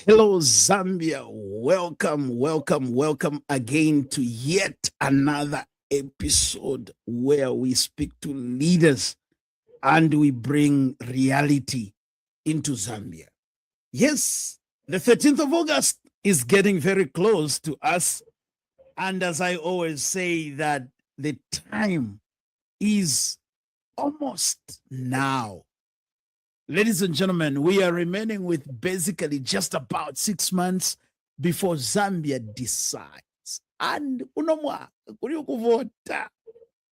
Hello, Zambia. Welcome again to yet another episode where we speak to leaders and we bring reality into Zambia. Yes, the 13th of August is getting very close to us. And as I always say, that the time is almost now. Ladies and gentlemen, we are remaining with basically just about 6 months before Zambia decides. And unomwa, kuvota.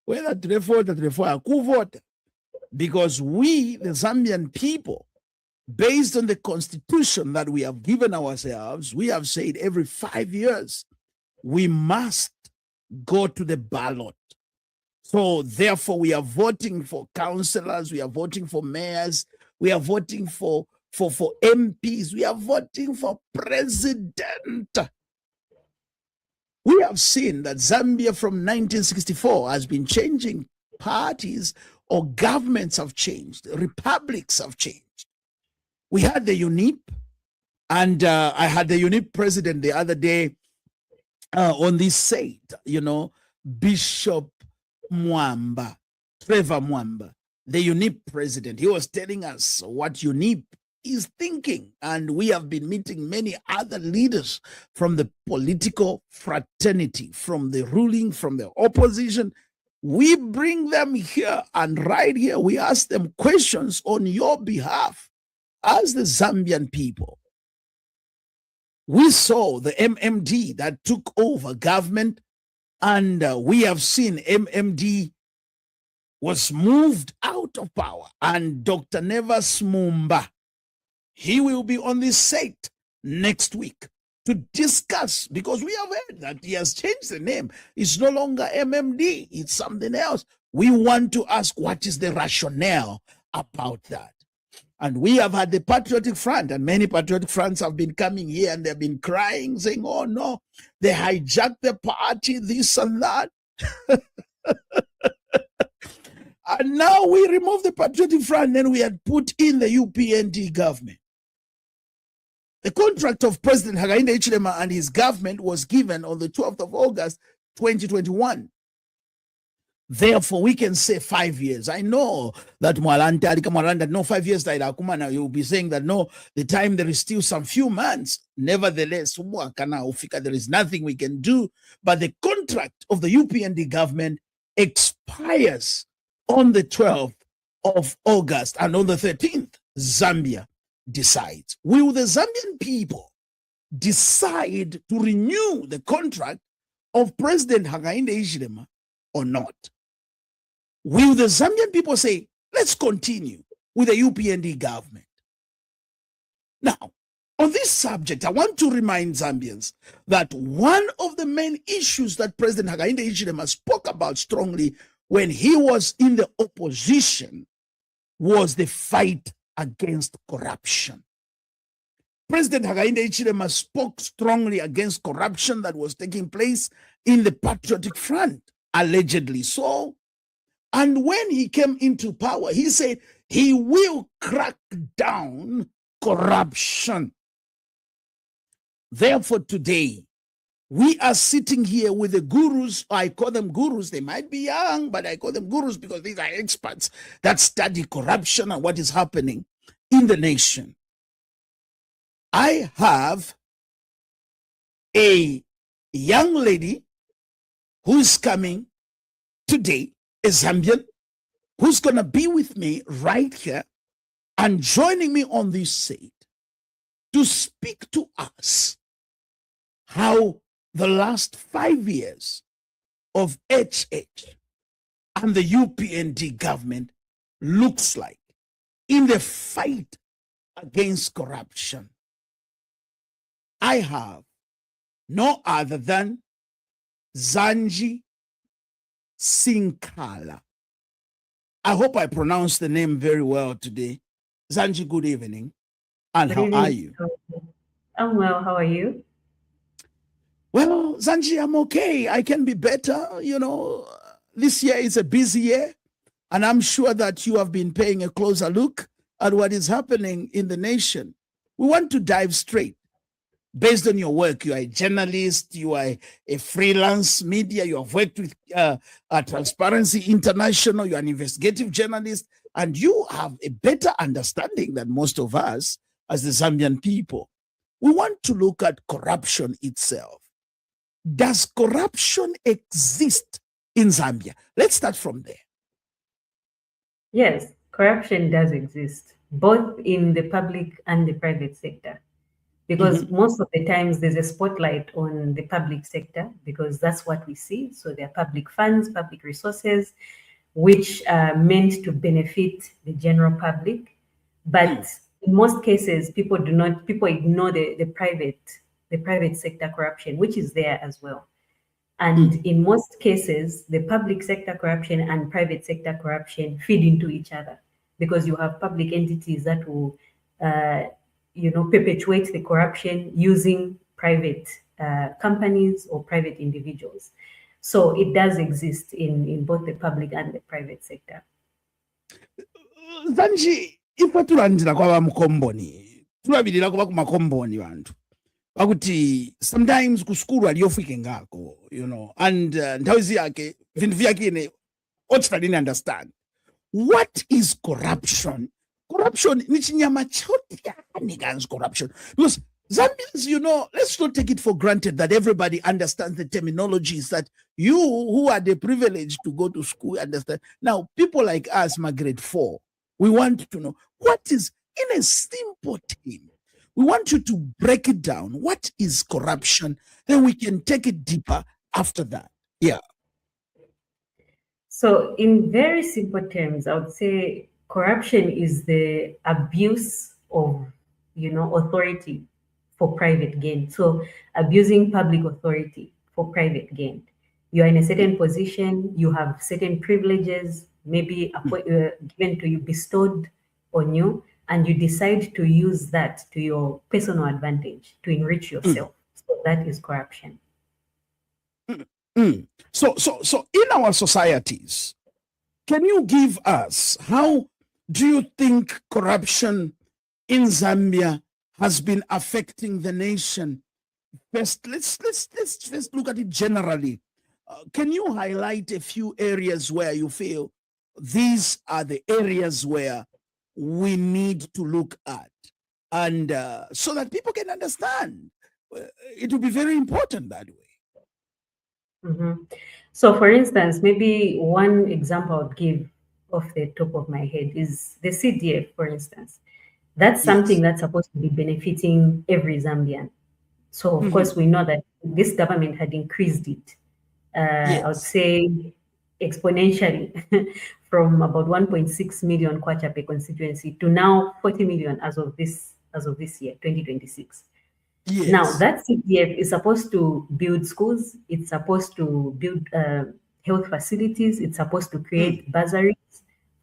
Whether to kuvota. Because we, the Zambian people, based on the constitution that we have given ourselves, we have said every 5 years, we must go to the ballot. So therefore, we are voting for councillors, we are voting for mayors, we are voting for MPs, we are voting for president. We have seen that Zambia from 1964 has been changing parties, or governments have changed, republics have changed. We had the UNIP, and I had the UNIP president the other day on this site, Bishop Mwamba, Trevor Mwamba, the UNIP president. He was telling us what UNIP is thinking. And we have been meeting many other leaders from the political fraternity, from the ruling, from the opposition. We bring them here, and right here, we ask them questions on your behalf as the Zambian people. We saw the MMD that took over government, and we have seen MMD was moved out of power. And Dr. Nevas Mumba, he will be on this set next week to discuss, because we have heard that he has changed the name. It's no longer MMD, it's something else. We want to ask, what is the rationale about that? And we have had the Patriotic Front, and many Patriotic Fronts have been coming here and they've been crying, saying, oh no, they hijacked the party, this and that. And now we remove the Patriotic Front, and we had put in the UPND government. The contract of President Hakainde Hichilema and his government was given on the 12th of August, 2021. Therefore, we can say 5 years. I know that no 5 years, you'll be saying that no, the time there is still some few months. Nevertheless, there is nothing we can do. But the contract of the UPND government expires on the 12th of August, and on the 13th, Zambia decides. Will the Zambian people decide to renew the contract of President Hakainde Hichilema or not? Will the Zambian people say, let's continue with the UPND government? Now, on this subject, I want to remind Zambians that one of the main issues that President Hakainde Hichilema spoke about strongly when he was in the opposition was the fight against corruption. President Hakainde Hichilema spoke strongly against corruption that was taking place in the Patriotic Front, allegedly so. And when he came into power, he said he will crack down corruption. Therefore, today, we are sitting here with the gurus. I call them gurus. They might be young, but I call them gurus because these are experts that study corruption and what is happening in the nation. I have a young lady who's coming today, a Zambian, who's going to be with me right here and joining me on this seat to speak to us how the last 5 years of HH and the UPND government looks like in the fight against corruption. I have no other than Zanji Sinkala. I hope I pronounced the name very well today. Zanji, good evening. And how are you? I'm well. How are you? Well, Zanji, I'm okay. I can be better. This year is a busy year, and I'm sure that you have been paying a closer look at what is happening in the nation. We want to dive straight based on your work. You are a journalist, you are a freelance media, you have worked with Transparency International, you are an investigative journalist, and you have a better understanding than most of us as the Zambian people. We want to look at corruption itself. Does corruption exist in Zambia? Let's start from there. Yes, corruption does exist, both in the public and the private sector. Because most of the times there's a spotlight on the public sector because that's what we see. So there are public funds, public resources, which are meant to benefit the general public. But in most cases, people ignore the private sector corruption, which is there as well. And in most cases, the public sector corruption and private sector corruption feed into each other because you have public entities that will perpetuate the corruption using private companies or private individuals. So it does exist in both the public and the private sector. Zanji, ife tulandira kwa bamukomboni tulabirira kuba ku makomboni bantu bakuti sometimes ku skulu aliyofike ngako and nthawi ziyake vinthu vyakine ochitadini understand what is corruption. Corruption ni chinyama chotyani kanzi corruption, because Zambians, let's not take it for granted that everybody understands the terminologies that you who are the privileged to go to school understand. Now, people like us, my grade 4, we want to know what is, in a simple term, we want you to break it down. What is corruption? Then we can take it deeper after that. Yeah. So in very simple terms, I would say corruption is the abuse of, authority for private gain. So abusing public authority for private gain. You are in a certain position, you have certain privileges, maybe given to you, bestowed on you, and you decide to use that to your personal advantage to enrich yourself. So that is corruption. So in our societies, can you give us, how do you think corruption in Zambia has been affecting the nation? First, let's first look at it generally. Can you highlight a few areas where you feel these are the areas where we need to look at, and so that people can understand? It will be very important that way. So, for instance, maybe one example I would give off the top of my head is the CDF, for instance. That's something that's supposed to be benefiting every Zambian. So, of course, we know that this government had increased it, I would say exponentially, from about 1.6 million kwacha per constituency to now 40 million as of this year, 2026. Now, that CDF is supposed to build schools, it's supposed to build health facilities, it's supposed to create bursaries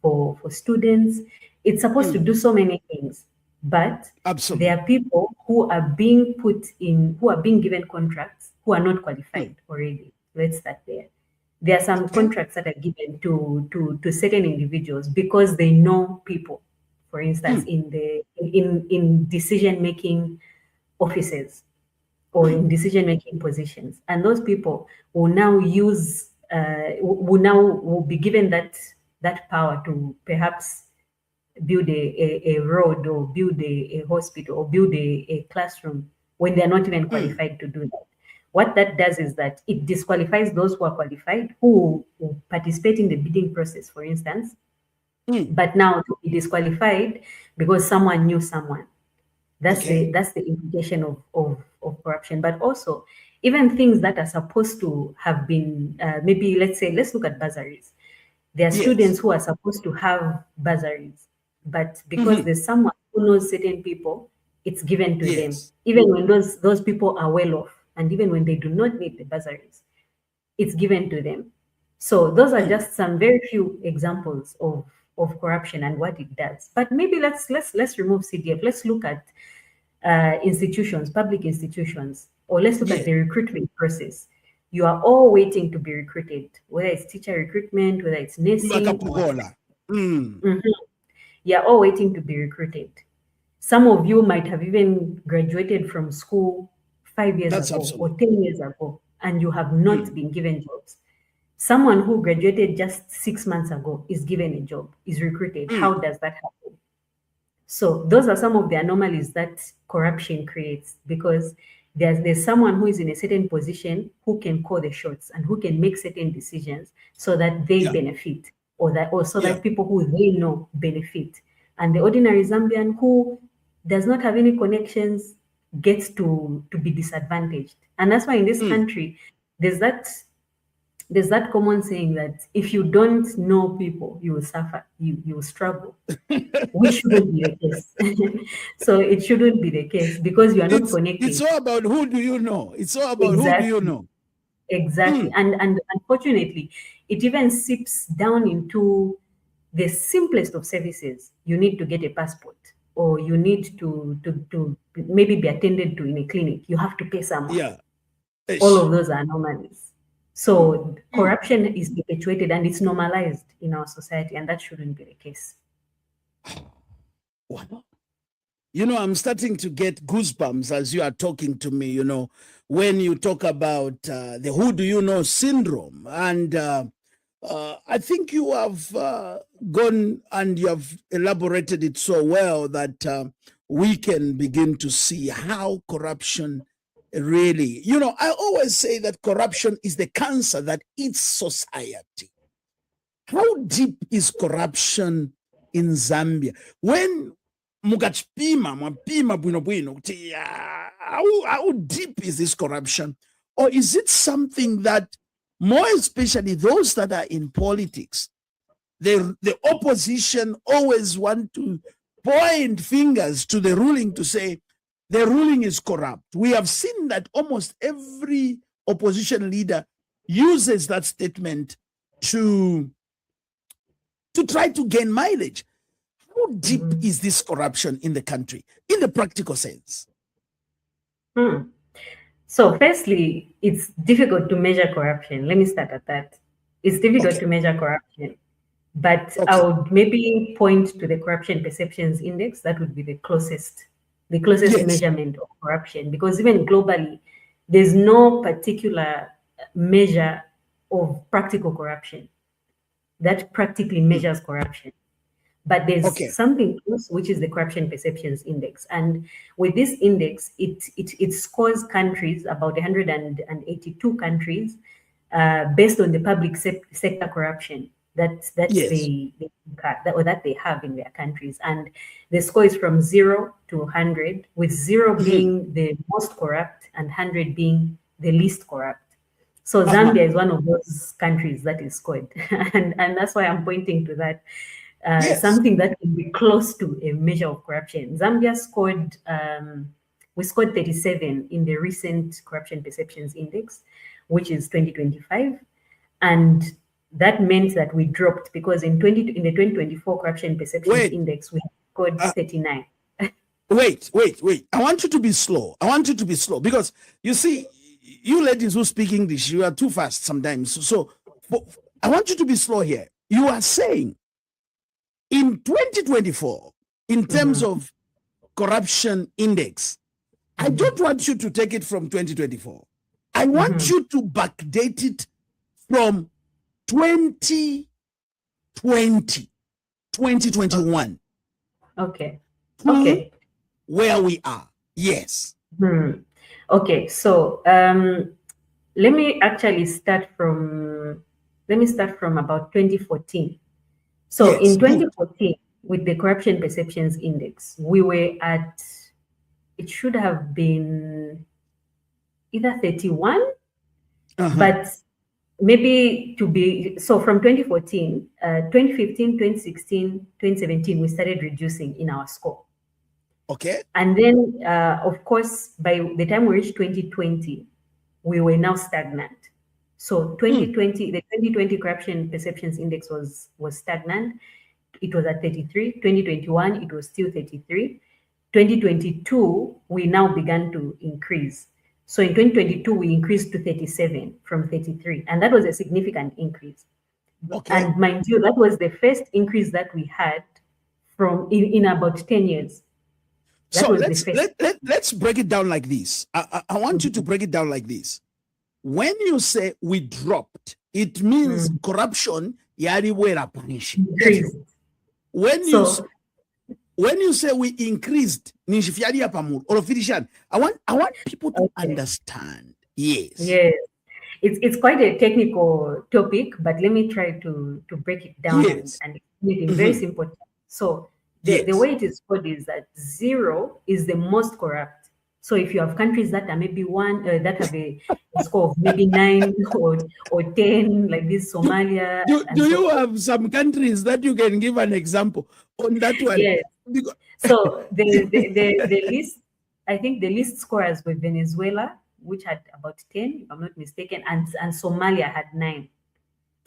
for students, it's supposed to do so many things. But there are people who are being given contracts who are not qualified already. Let's start there. There are some contracts that are given to certain individuals because they know people, for instance, in decision-making offices or in decision-making positions. And those people will now will be given that power to perhaps build a road or build a hospital or build a classroom when they're not even qualified to do that. What that does is that it disqualifies those who are qualified, who participate in the bidding process, for instance, but now to be disqualified because someone knew someone. That's the implication of corruption. But also, even things that are supposed to have been, maybe let's look at bursaries. There are students who are supposed to have bursaries, but because there's someone who knows certain people, it's given to them, even when those people are well off, and even when they do not need the bursaries, it's given to them. So those are just some very few examples of corruption and what it does. But maybe let's remove CDF. Let's look at institutions, public institutions, or let's look at the recruitment process. You are all waiting to be recruited, whether it's teacher recruitment, whether it's nursing. You're all waiting to be recruited. Some of you might have even graduated from school 5 years That's ago or absolute. 10 years ago, and you have not been given jobs. Someone who graduated just 6 months ago is given a job, is recruited. How does that happen? So those are some of the anomalies that corruption creates, because there's someone who is in a certain position who can call the shots and who can make certain decisions so that they Yeah. benefit, or so Yeah. that people who they know benefit. And the ordinary Zambian who does not have any connections gets to be disadvantaged. And that's why in this country, there's that common saying that if you don't know people, you will suffer, you will struggle, which shouldn't be the case. So it shouldn't be the case because you are not It's connected. all about who do you know. It's all about who do you Exactly. know. Exactly. And unfortunately, it even seeps down into the simplest of services. You need to get a passport, or you need to maybe be attended to in a clinic. You have to pay someone. Yeah. All Ish. of those are anomalies. So corruption is perpetuated and it's normalized in our society, and that shouldn't be the case. Wow. You know, I'm starting to get goosebumps as you are talking to me, you know, when you talk about the who do you know syndrome. And I think you have gone and you have elaborated it so well that we can begin to see how corruption really, you know, I always say that corruption is the cancer that eats society. How deep is corruption in Zambia? When mwapima bwino kuti how deep is this corruption? Or is it something that, more especially those that are in politics, the opposition always want to point fingers to the ruling to say the ruling is corrupt? We have seen that almost every opposition leader uses that statement to try to gain mileage. How deep is this corruption in the country, in the practical sense? So firstly, it's difficult to measure corruption. Let me start at that. It's difficult to measure corruption. But I would maybe point to the Corruption Perceptions Index. That would be the closest Yes. measurement of corruption, because even globally, there's no particular measure of practical corruption that practically measures corruption. But there's something else, which is the Corruption Perceptions Index. And with this index, it scores countries, about 182 countries, based on the public sector corruption that they have in their countries. And the score is from 0 to 100, with 0 being the most corrupt and 100 being the least corrupt. So Zambia is one of those countries that is scored. and that's why I'm pointing to that. Something that can be close to a measure of corruption. Zambia scored, we scored 37 in the recent Corruption Perceptions Index, which is 2025. And that meant that we dropped, because in the 2024 Corruption Perceptions Index, we scored 39. Wait. I want you to be slow. Because you see, you ladies who speak English, you are too fast sometimes. So I want you to be slow here. You are saying in 2024, in terms of corruption index, I don't want you to take it from 2024. I want you to backdate it from 2020, 2021. Okay. Where we are. Yes. Okay. So let me actually start from about 2014. So in 2014, with the Corruption Perceptions Index, we were at, it should have been either 31, but maybe to be, so from 2014, 2015, 2016, 2017, we started reducing in our score. Okay. And then, of course, by the time we reached 2020, we were now stagnant. So 2020, the 2020 Corruption Perceptions Index was stagnant. It was at 33. 2021, it was still 33. 2022, we now began to increase. So in 2022, we increased to 37 from 33. And that was a significant increase. And mind you, that was the first increase that we had from in about 10 years. That So was let's the first. let's break it down like this. I want you to break it down like this. When you say we dropped, it means corruption yaliwera punish. Increased. When you say we increased, I want people to understand. Yes. Yes. It's quite a technical topic, but let me try to break it down Yes. and explain it in very simple terms. So the way it is called is that 0 is the most corrupt. So if you have countries that are maybe that have a score of maybe 9 or 10, like this Somalia. Do you have some countries that you can give an example on that one? Yes. So the list, I think the list scorers were Venezuela, which had about 10, if I'm not mistaken, and Somalia had 9.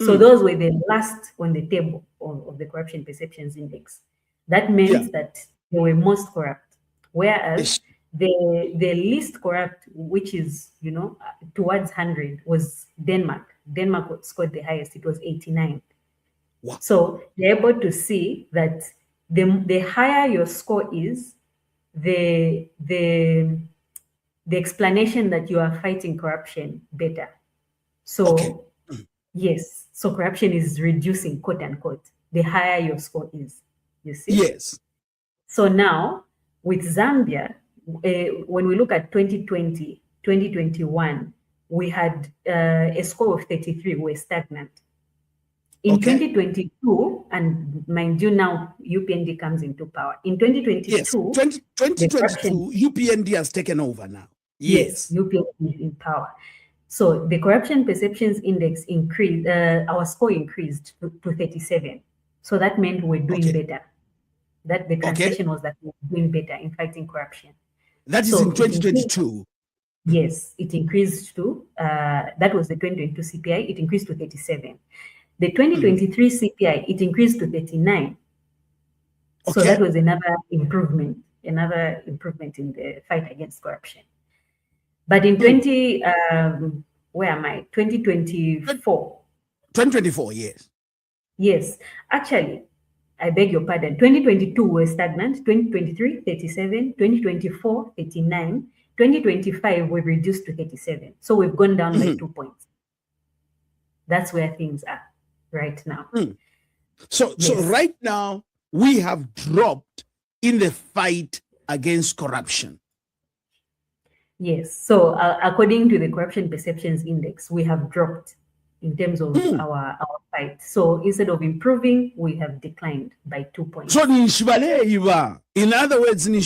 So those were the last on the table of the Corruption Perceptions Index. That meant that they were most corrupt. Whereas the least corrupt, which is, towards 100, was Denmark. Denmark scored the highest. It was 89. Wow. So you're able to see that the higher your score is, the explanation that you are fighting corruption better. So yes, so corruption is reducing, quote unquote, the higher your score is. You see? Yes. So now with Zambia, when we look at 2020, 2021, we had a score of 33. We're stagnant. In 2022, and mind you, now UPND comes into power. In 2022, yes, 2022, UPND has taken over now. Yes, UPND is in power. So the Corruption Perceptions Index increased, our score increased to 37. So that meant we're doing better. That the translation was that we're doing better in fighting corruption. That is in 2022. Yes, it increased to, that was the 2022 CPI, it increased to 37. The 2023 CPI, it increased to 39. So that was another improvement in the fight against corruption. But in 2024. 2024, yes. Yes, actually, I beg your pardon. 2022 was stagnant, 2023, 37, 2024, 39, 2025, we've reduced to 37. So we've gone down by 2 points. That's where things are right now. So right now, we have dropped in the fight against corruption. Yes. So according to the Corruption Perceptions Index, we have dropped in terms of our fight. So instead of improving, we have declined by 2 points. So in other words, in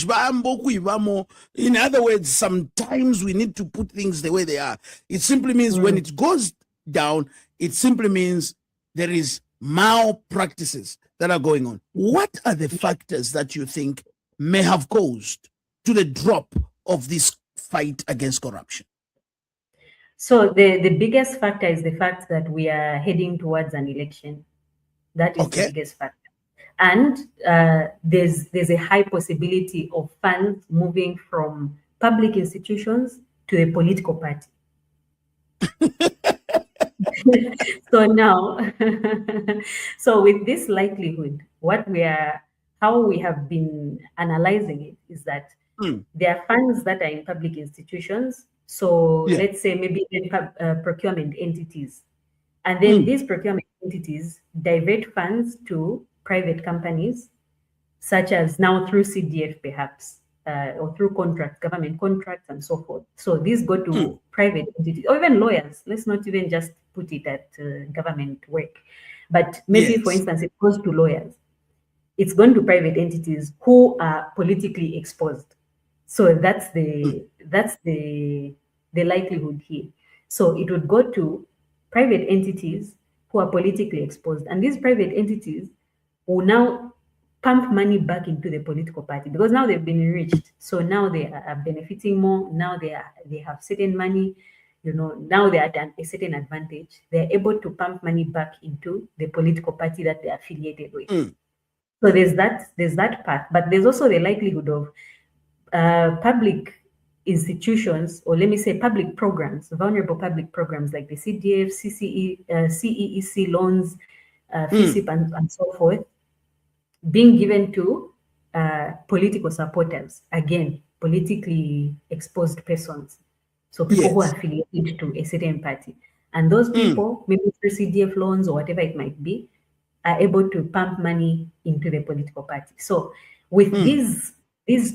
other words, sometimes we need to put things the way they are. It simply means when it goes down, it simply means there is malpractices that are going on. What are the factors that you think may have caused to the drop of this fight against corruption? So the biggest factor is the fact that we are heading towards an election. That is the biggest factor. And there's a high possibility of funds moving from public institutions to a political party. So now, so with this likelihood, how we have been analyzing it is that there are funds that are in public institutions. So let's say maybe procurement entities. And then these procurement entities divert funds to private companies, such as now through CDF perhaps, or through government contracts and so forth. So these go to private entities, or even lawyers. Let's not even just put it at government work. But maybe, for instance, it goes to lawyers. It's going to private entities who are politically exposed. So that's the likelihood here. So it would go to private entities who are politically exposed, and these private entities will now pump money back into the political party because now they've been enriched. So now they are benefiting more. Now they have certain money, now they are at a certain advantage. They're able to pump money back into the political party that they're affiliated with. So there's that part, but there's also the likelihood of public institutions, or let me say public programs, vulnerable public programs like the CDF, CEEC loans, FISIP, and so forth, being given to political supporters, again, politically exposed persons. So people who are Yes. affiliated to a certain party. And those people, maybe through CDF loans or whatever it might be, are able to pump money into the political party. So with these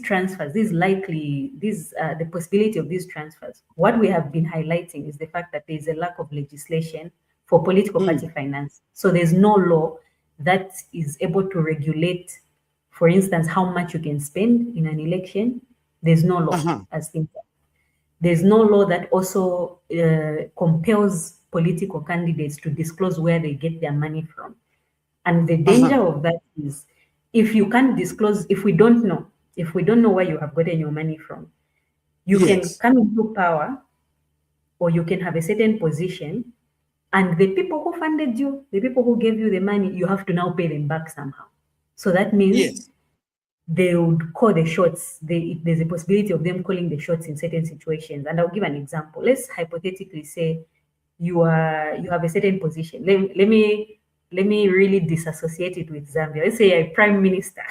transfers, the possibility of these transfers, what we have been highlighting is the fact that there is a lack of legislation for political party finance. So there's no law that is able to regulate, for instance, how much you can spend in an election. There's no law as things are. There's no law that also compels political candidates to disclose where they get their money from. And the danger of that is, if you can't disclose, if we don't know where you have gotten your money from, you can come into power, or you can have a certain position, and the people who funded you, the people who gave you the money, you have to now pay them back somehow. So that means they would call the shots. There's a possibility of them calling the shots in certain situations. And I'll give an example. Let's hypothetically say you have a certain position. Let me really disassociate it with Zambia. Let's say you're a prime minister.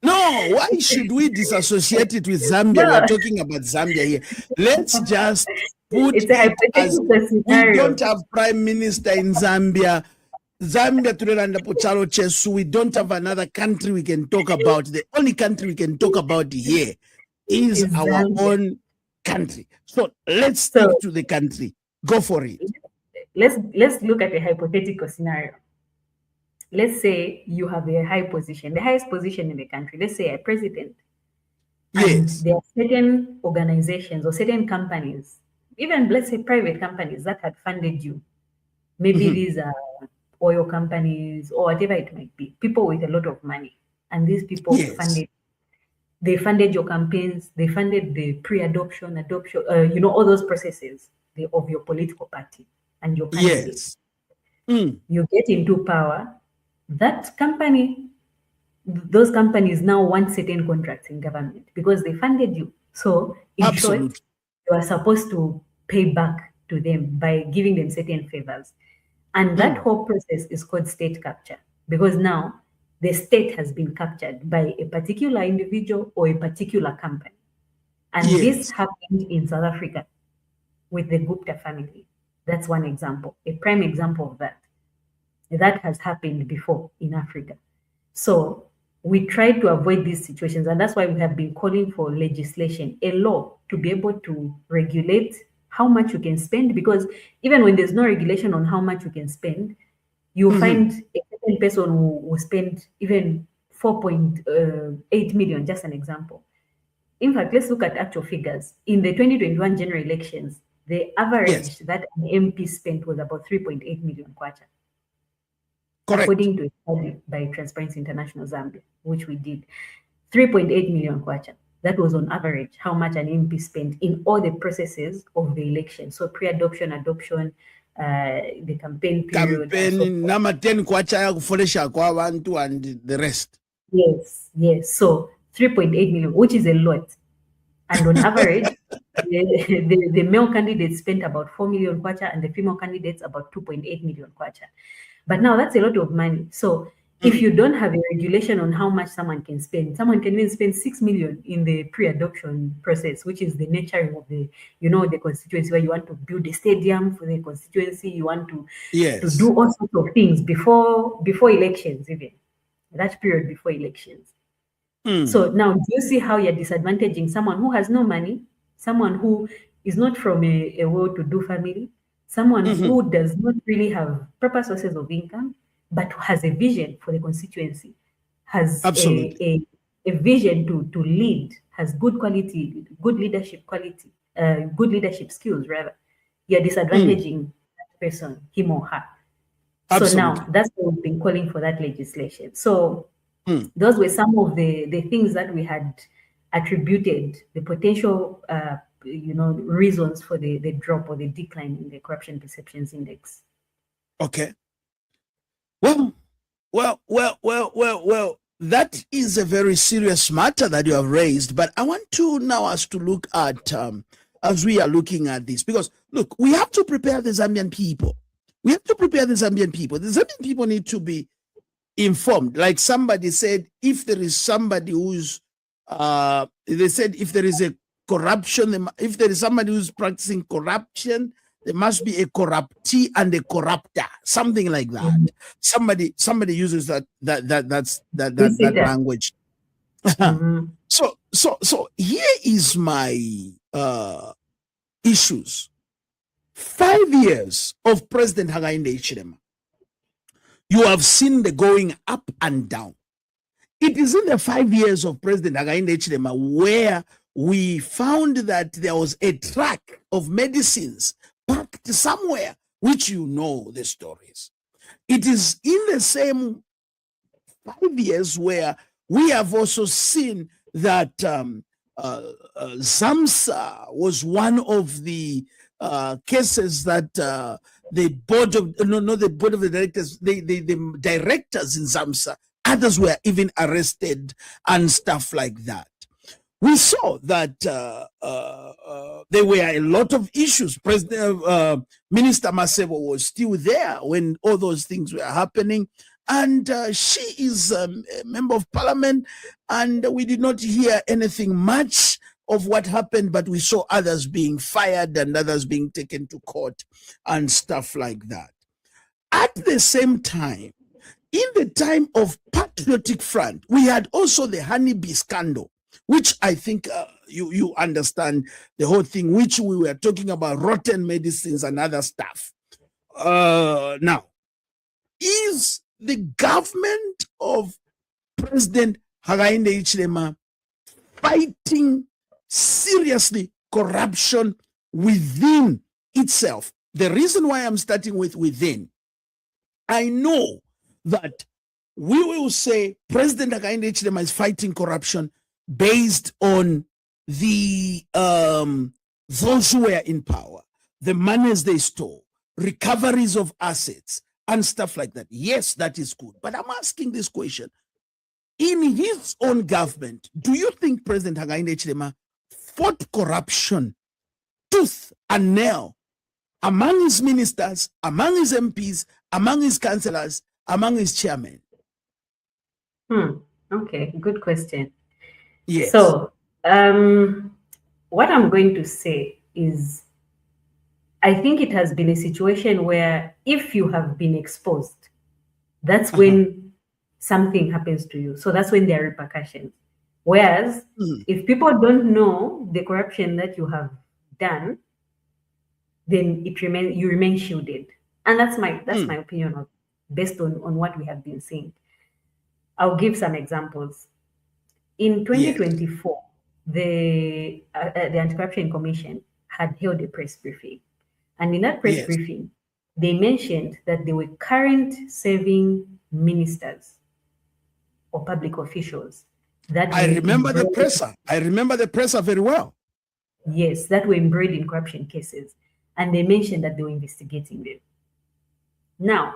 No, why should we disassociate it with Zambia? No. We're talking about Zambia here. Let's just put It's a it as hypothetical we scenario. don't have prime minister in Zambia. Zambia tulenda pochalo chesu. We don't have another country we can talk about. The only country we can talk about here is our Zambia. own country. So let's stick to the country. Go for it. Let's look at a hypothetical scenario. Let's say you have a high position, the highest position in the country. Let's say a president. And there are certain organizations or certain companies, even let's say private companies, that had funded you. Maybe these are oil companies or whatever it might be, people with a lot of money. And these people funded your campaigns, they funded the pre-adoption, adoption, all those processes of your political party and your candidates. You get into power, that company, those companies now want certain contracts in government because they funded you. So in short, you are supposed to pay back to them by giving them certain favors. And that whole process is called state capture, because now the state has been captured by a particular individual or a particular company. And this happened in South Africa with the Gupta family. That's one example, a prime example of that. That has happened before in Africa. So we try to avoid these situations, and that's why we have been calling for legislation, a law to be able to regulate how much you can spend, because even when there's no regulation on how much you can spend, you find a certain person who will spend even 4.8 million, just an example. In fact, let's look at actual figures. In the 2021 general elections, the average that an MP spent was about 3.8 million kwacha. Correct. According to a study by Transparency International Zambia, which we did. 3.8 million kwacha. That was on average how much an MP spent in all the processes of the election. So pre-adoption, adoption, the campaign period. Campaign, number 10 kwacha kufolesha kwa abantu and the rest. Yes. So 3.8 million, which is a lot. And on average, the male candidates spent about 4 million kwacha and the female candidates about 2.8 million kwacha. But now that's a lot of money. So if you don't have a regulation on how much someone can spend, someone can even spend 6 million in the pre-adoption process, which is the nurturing of the constituency, where you want to build a stadium for the constituency, you want to do all sorts of things before elections, even that period before elections. So now, do you see how you're disadvantaging someone who has no money, someone who is not from a well-to-do family, someone who does not really have proper sources of income, but has a vision for the constituency, has a vision to lead, has good quality, good leadership quality, good leadership skills, rather. You're disadvantaging that person, him or her. So now, that's why we've been calling for that legislation. So those were some of the things that we had attributed, the potential reasons for the drop or the decline in the corruption perceptions index. Okay. Well, that is a very serious matter that you have raised, but I want to now us to look at, as we are looking at this, because look, we have to prepare the Zambian people. The Zambian people need to be informed. Like somebody said, if there is somebody who's, they said if there is a corruption, if there is somebody who's practicing corruption, there must be a corruptee and a corrupter, something like that. Somebody uses that language. So here is my issues. 5 years of President Hakainde Hichilema. You have seen the going up and down. It is in the 5 years of President Hakainde Hichilema where we found that there was a truck of medicines packed somewhere, which you know the stories. It is in the same 5 years where we have also seen that ZAMSA was one of the cases that the board of the directors, the directors in ZAMSA, others were even arrested and stuff like that. We saw that there were a lot of issues. Minister Masebo was still there when all those things were happening, and she is a member of parliament, and we did not hear anything much of what happened, but we saw others being fired and others being taken to court and stuff like that. At the same time, in the time of Patriotic Front, we had also the honeybee scandal, which I think you understand the whole thing, which we were talking about rotten medicines and other stuff. Now, is the government of President Hakainde Hichilema fighting seriously corruption within itself? The reason why I'm starting with within, I know that we will say President Hakainde Hichilema is fighting corruption based on the those who were in power, the monies they stole, recoveries of assets, and stuff like that. Yes, that is good. But I'm asking this question. In his own government, do you think President Hakainde Hichilema fought corruption tooth and nail among his ministers, among his MPs, among his councillors, among his chairmen? Okay, good question. Yes. So, what I'm going to say is, I think it has been a situation where if you have been exposed, that's when something happens to you. So that's when there are repercussions. Whereas if people don't know the corruption that you have done, then you remain shielded. And that's my opinion based on what we have been seeing. I'll give some examples. In 2024, the Anti-Corruption Commission had held a press briefing. And in that press briefing, they mentioned that there were current serving ministers or public officials that I remember the presser. I remember the presser very well. Yes, that were embroiled in corruption cases. And they mentioned that they were investigating them. Now,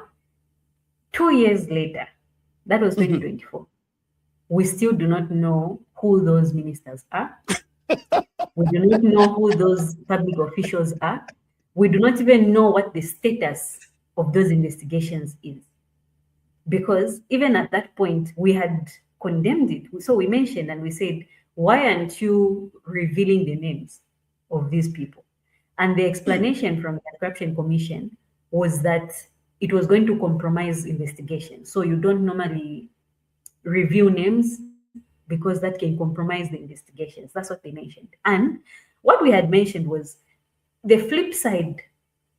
2 years later, that was 2024, we still do not know who those ministers are. We do not know who those public officials are. We do not even know what the status of those investigations is. Because even at that point, we had condemned it. So we mentioned and we said, why aren't you revealing the names of these people? And the explanation from the Corruption Commission was that it was going to compromise investigation. So you don't normally reveal names because that can compromise the investigations. That's what they mentioned. And what we had mentioned was the flip side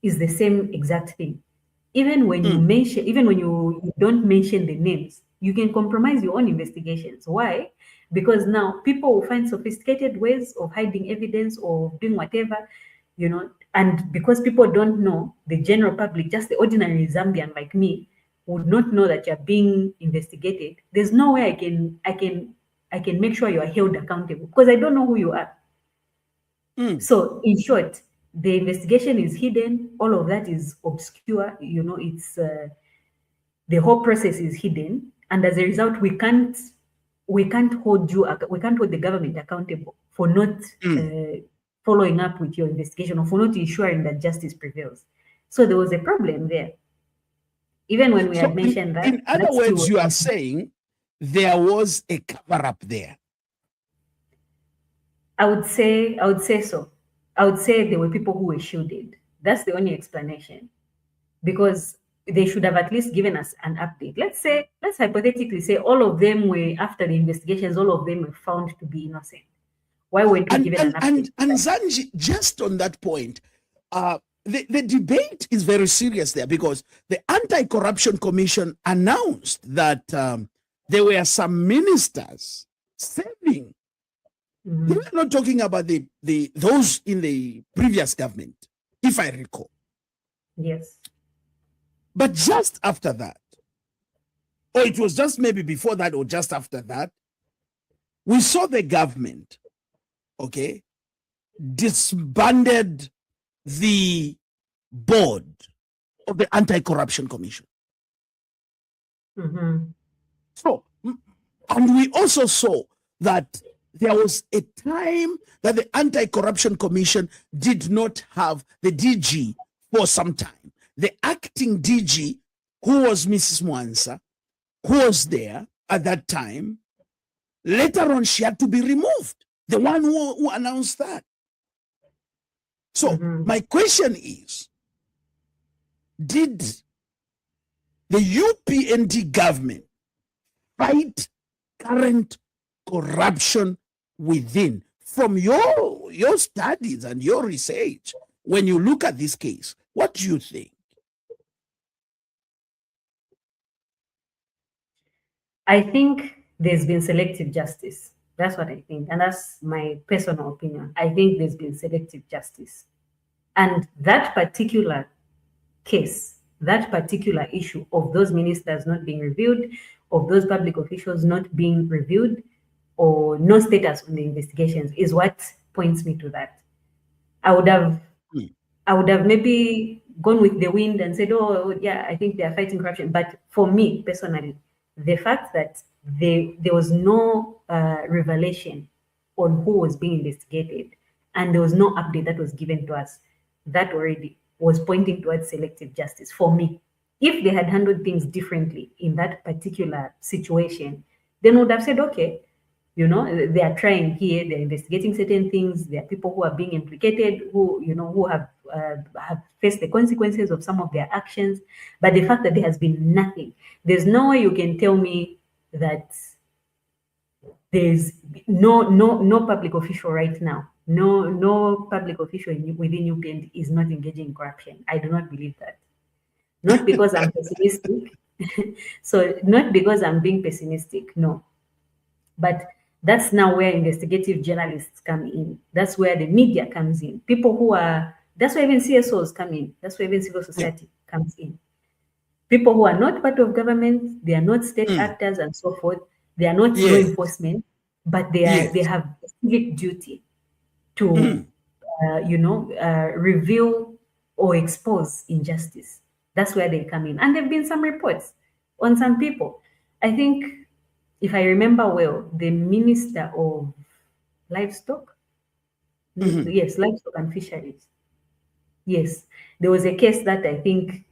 is the same exact thing. Even when you mention, even when you don't mention the names, you can compromise your own investigations. Why? Because now people will find sophisticated ways of hiding evidence or doing whatever, and because people don't know, the general public, just the ordinary Zambian like me, would not know that you're being investigated. There's no way I can make sure you are held accountable because I don't know who you are. So in short, the investigation is hidden. All of that is obscure. It's the whole process is hidden, and as a result, we can't hold the government accountable for not following up with your investigation or for not ensuring that justice prevails. So there was a problem there. Even when we So had mentioned that. in other that's words, still- you are saying there was a cover-up there. I would say so. I would say there were people who were shielded. That's the only explanation. Because they should have at least given us an update. Let's hypothetically say all of them were, after the investigations, all of them were found to be innocent. Why weren't we given an update? And Zanji, just on that point, the debate is very serious there, because the Anti-Corruption Commission announced that there were some ministers serving. Mhm. They were not talking about those in the previous government, if I recall. Yes. But just after that, or it was just maybe before that or just after that, we saw the government, okay, disbanded the board of the Anti-Corruption Commission. Mhm. So, and we also saw that there was a time that the Anti-Corruption Commission did not have the DG for some time. The acting DG, who was Mrs. Mwansa, who was there at that time, later on she had to be removed, the one who announced that. So Mhm. my question is, did the UPND government fight current corruption within? From your studies and your research, when you look at this case, what do you think? I think there's been selective justice. That's what I think. And that's my personal opinion. I think there's been selective justice. And that particular case, that particular issue of those ministers not being reviewed, of those public officials not being reviewed, or no status on the investigations is what points me to that. I would have maybe gone with the wind and said, oh, yeah, I think they are fighting corruption. But for me personally, the fact that there was no revelation on who was being investigated and there was no update that was given to us, that already was pointing towards selective justice for me. If they had handled things differently in that particular situation, then would have said, okay, they are trying here, they're investigating certain things, there are people who are being implicated, who have faced the consequences of some of their actions. But the fact that there has been nothing, there's no way you can tell me that there's no public official right now, no public official within UPND is not engaging in corruption. I do not believe that. Not because I'm pessimistic. So not because I'm being pessimistic, no. But that's now where investigative journalists come in. That's where the media comes in. That's where even CSOs come in. That's where even civil society comes in. People who are not part of government, they are not state actors and so forth. They are not law enforcement, but they have a civic duty to, reveal or expose injustice. That's where they come in. And there have been some reports on some people. I think, if I remember well, the Minister of Livestock, yes, Livestock and Fisheries. Yes, there was a case that I think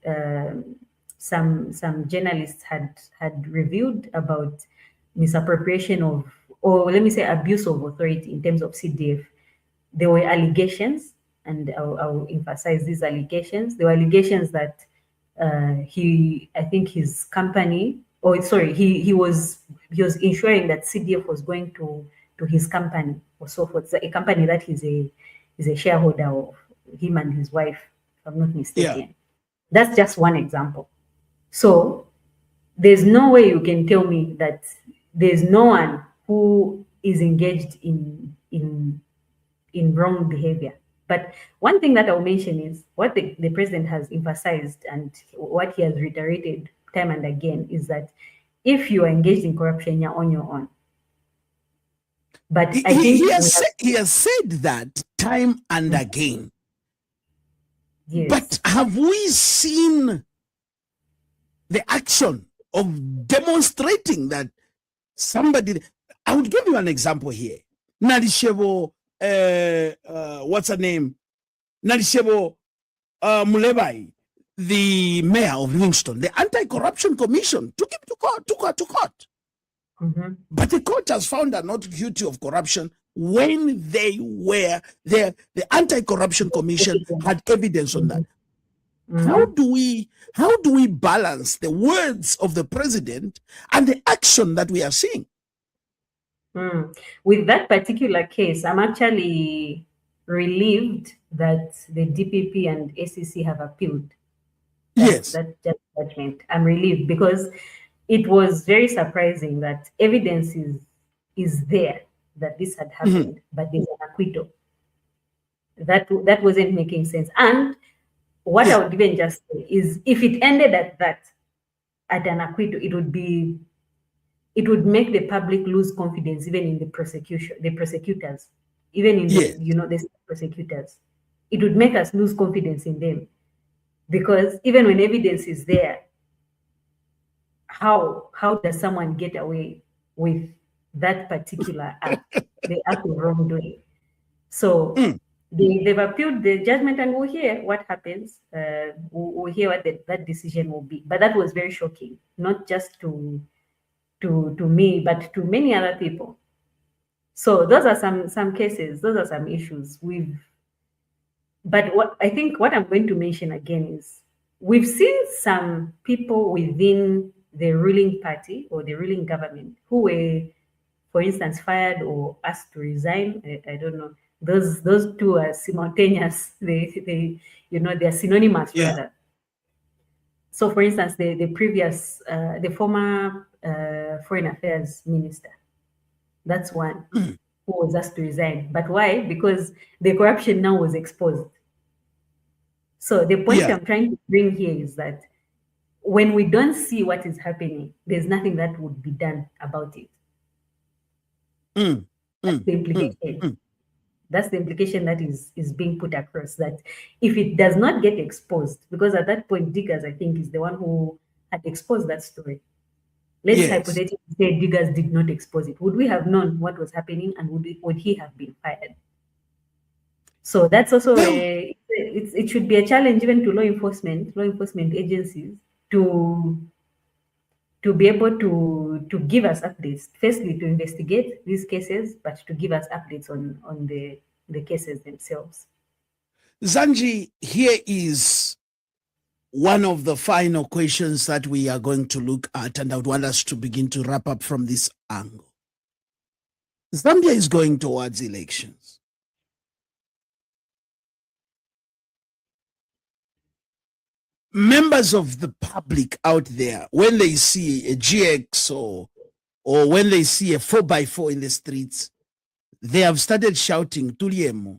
some journalists had reviewed about misappropriation of, or let me say, abuse of authority in terms of CDF. There were allegations, and I'll emphasize these allegations. There were allegations that I think his company, he was ensuring that CDF was going to his company or so forth. So a company that he's a shareholder of, him and his wife, if I'm not mistaken. Yeah. That's just one example. So there's no way you can tell me that there's no one who is engaged in wrong behavior. But one thing that I'll mention is what the president has emphasized and what he has reiterated time and again is that if you are engaged in corruption, you're on your own. But I think he has said that time and again. Yes. But have we seen the action of demonstrating that somebody? I would give you an example here. Nalishebo, what's her name? Nalishebo Mulebai, the mayor of Livingston. The Anti-Corruption Commission took him to court. Mm-hmm. But the court has found her not guilty of corruption when they were there. The Anti-Corruption Commission had evidence on that. Mm-hmm. How do we balance the words of the president and the action that we are seeing? With that particular case, I'm actually relieved that the DPP and ACC have appealed that judgment. I'm relieved because it was very surprising that evidence is there that this had happened, but there's an acquittal. That wasn't making sense. And what I would even just say is, if it ended at that, at an acquittal, it would make the public lose confidence even in the prosecutors, even in the prosecutors. It would make us lose confidence in them, because even when evidence is there, how does someone get away with that particular act, the act of wrongdoing? So they've appealed the judgment, and we'll hear what happens. We'll hear what that decision will be. But that was very shocking, not just to me, but to many other people. So those are some cases, those are some issues. But what I'm going to mention again is, we've seen some people within the ruling party or the ruling government who were, for instance, fired or asked to resign. I don't know. Those two are simultaneous. They're synonymous rather. So, for instance, the former foreign affairs minister, that's one who was asked to resign. But why? Because the corruption now was exposed. So the point I'm trying to bring here is that when we don't see what is happening, there's nothing that would be done about it. That's the implication. That's the implication that is being put across, that if it does not get exposed, because at that point, Diggers, I think, is the one who had exposed that story. Let's hypothetically say Diggers did not expose it. Would we have known what was happening, and would he have been fired? So that's also it should be a challenge even to law enforcement agencies to be able to give us updates. Firstly, to investigate these cases, but to give us updates on the cases themselves. Zanji, here is one of the final questions that we are going to look at, and I would want us to begin to wrap up from this angle. Zambia is going towards elections. Members of the public out there, when they see a GX or when they see a 4x4 in the streets, they have started shouting Tuliemu.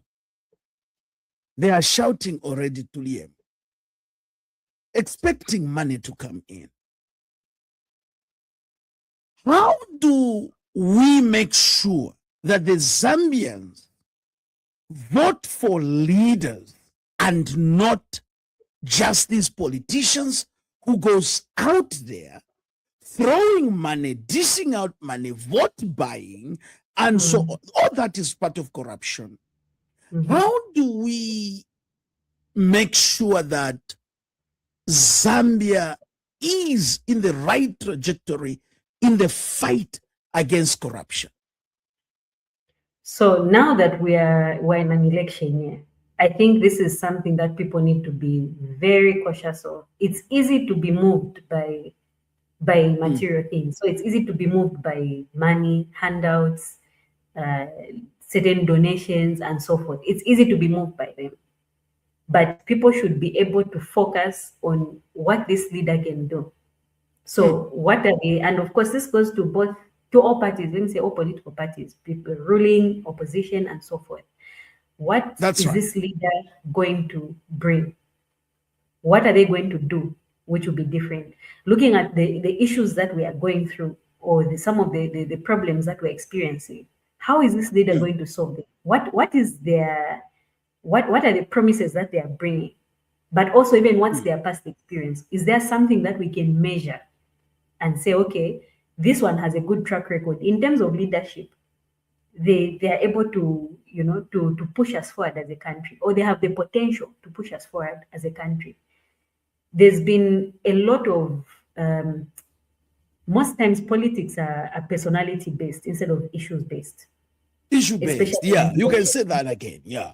They are shouting already Tuliemu, expecting money to come in. How do we make sure that the Zambians vote for leaders and not just these politicians who goes out there throwing money, dishing out money, vote buying, and so on? All that is part of corruption. How do we make sure that Zambia is in the right trajectory in the fight against corruption? So now that we're in an election year, I think this is something that people need to be very cautious of. It's easy to be moved by material things. So it's easy to be moved by money, handouts, certain donations, and so forth. It's easy to be moved by them. But people should be able to focus on what this leader can do. So what are they? And of course, this goes to all parties. Let me say all political parties, people ruling, opposition, and so forth. What is this leader going to bring? What are they going to do, which will be different? Looking at the issues that we are going through, or some of the problems that we're experiencing, how is this leader going to solve them? What are the promises that they are bringing? But also, even what's their past experience? Is there something that we can measure and say, okay, this one has a good track record in terms of leadership? They are able to, to push us forward as a country, or they have the potential to push us forward as a country. there's been a lot of most times politics are personality based instead of issues based, Issue especially based. Yeah, in you can election. say that again. Yeah.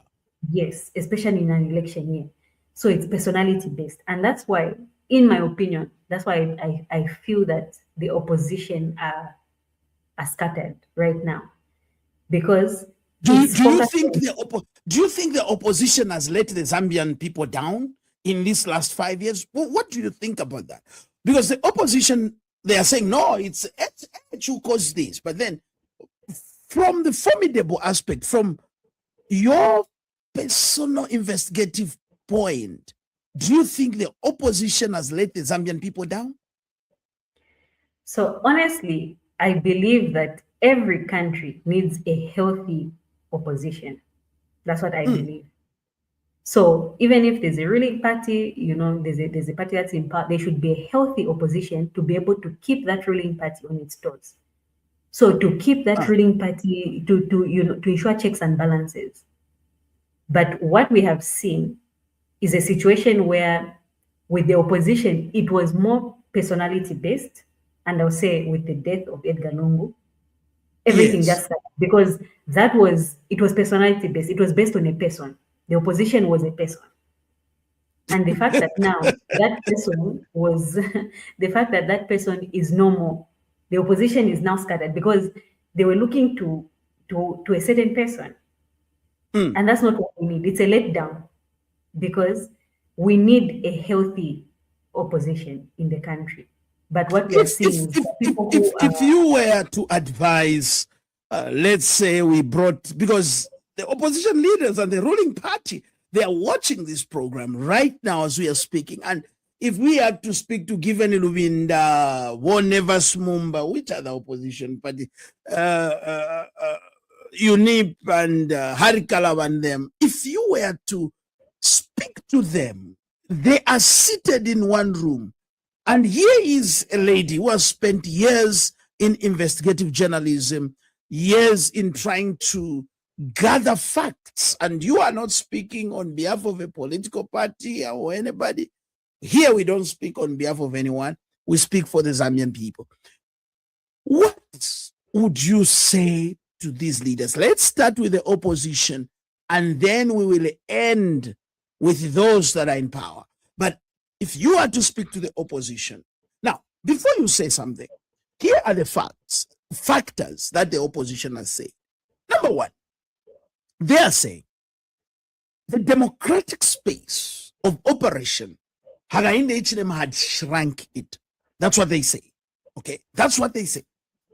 Yes, especially in an election year. So it's personality based. And that's why, in my opinion, that's why I feel that the opposition are scattered right now because it's Do you focused think on. do you think the opposition has let the Zambian people down in these last 5 years? What do you think about that? Because the opposition, they are saying no, it's who caused this, but then from the formidable aspect, from your personal investigative point, do you think the opposition has let the Zambian people down? So honestly, I believe that every country needs a healthy opposition. That's what I believe. So even if there's a ruling party, there's a party that's in power, there should be a healthy opposition to be able to keep that ruling party on its toes. So to keep that Ah, ruling party to ensure checks and balances. But what we have seen is a situation where with the opposition, it was more personality based. And I'll say with the death of Edgar Lungu, everything yes. just started because it was personality based. It was based on a person. The opposition was a person. And the fact that now that person was the fact that that person is no more, the opposition is now scattered because they were looking to a certain person. Mm. And that's not what we need. It's a letdown because we need a healthy opposition in the country. But what we are seeing is that people who If are. you were to advise, let's say we brought, because the opposition leaders and the ruling party, they are watching this program right now as we are speaking. And if we had to speak to Given Lubinda, Wonevas Mumba, which other opposition party, UNIP and Harikala and them, if you were to speak to them, they are seated in one room. And here is a lady who has spent years in investigative journalism, years in trying to gather facts. And you are not speaking on behalf of a political party or anybody. Here we don't speak on behalf of anyone. We speak for the Zambian people. What would you say to these leaders? Let's start with the opposition, and then we will end with those that are in power. But if you are to speak to the opposition, now, before you say something, here are the factors that the opposition has said. Number one, they are saying the democratic space of operation, Hakainde Hichilema had shrunk it. That's what they say. Okay, that's what they say.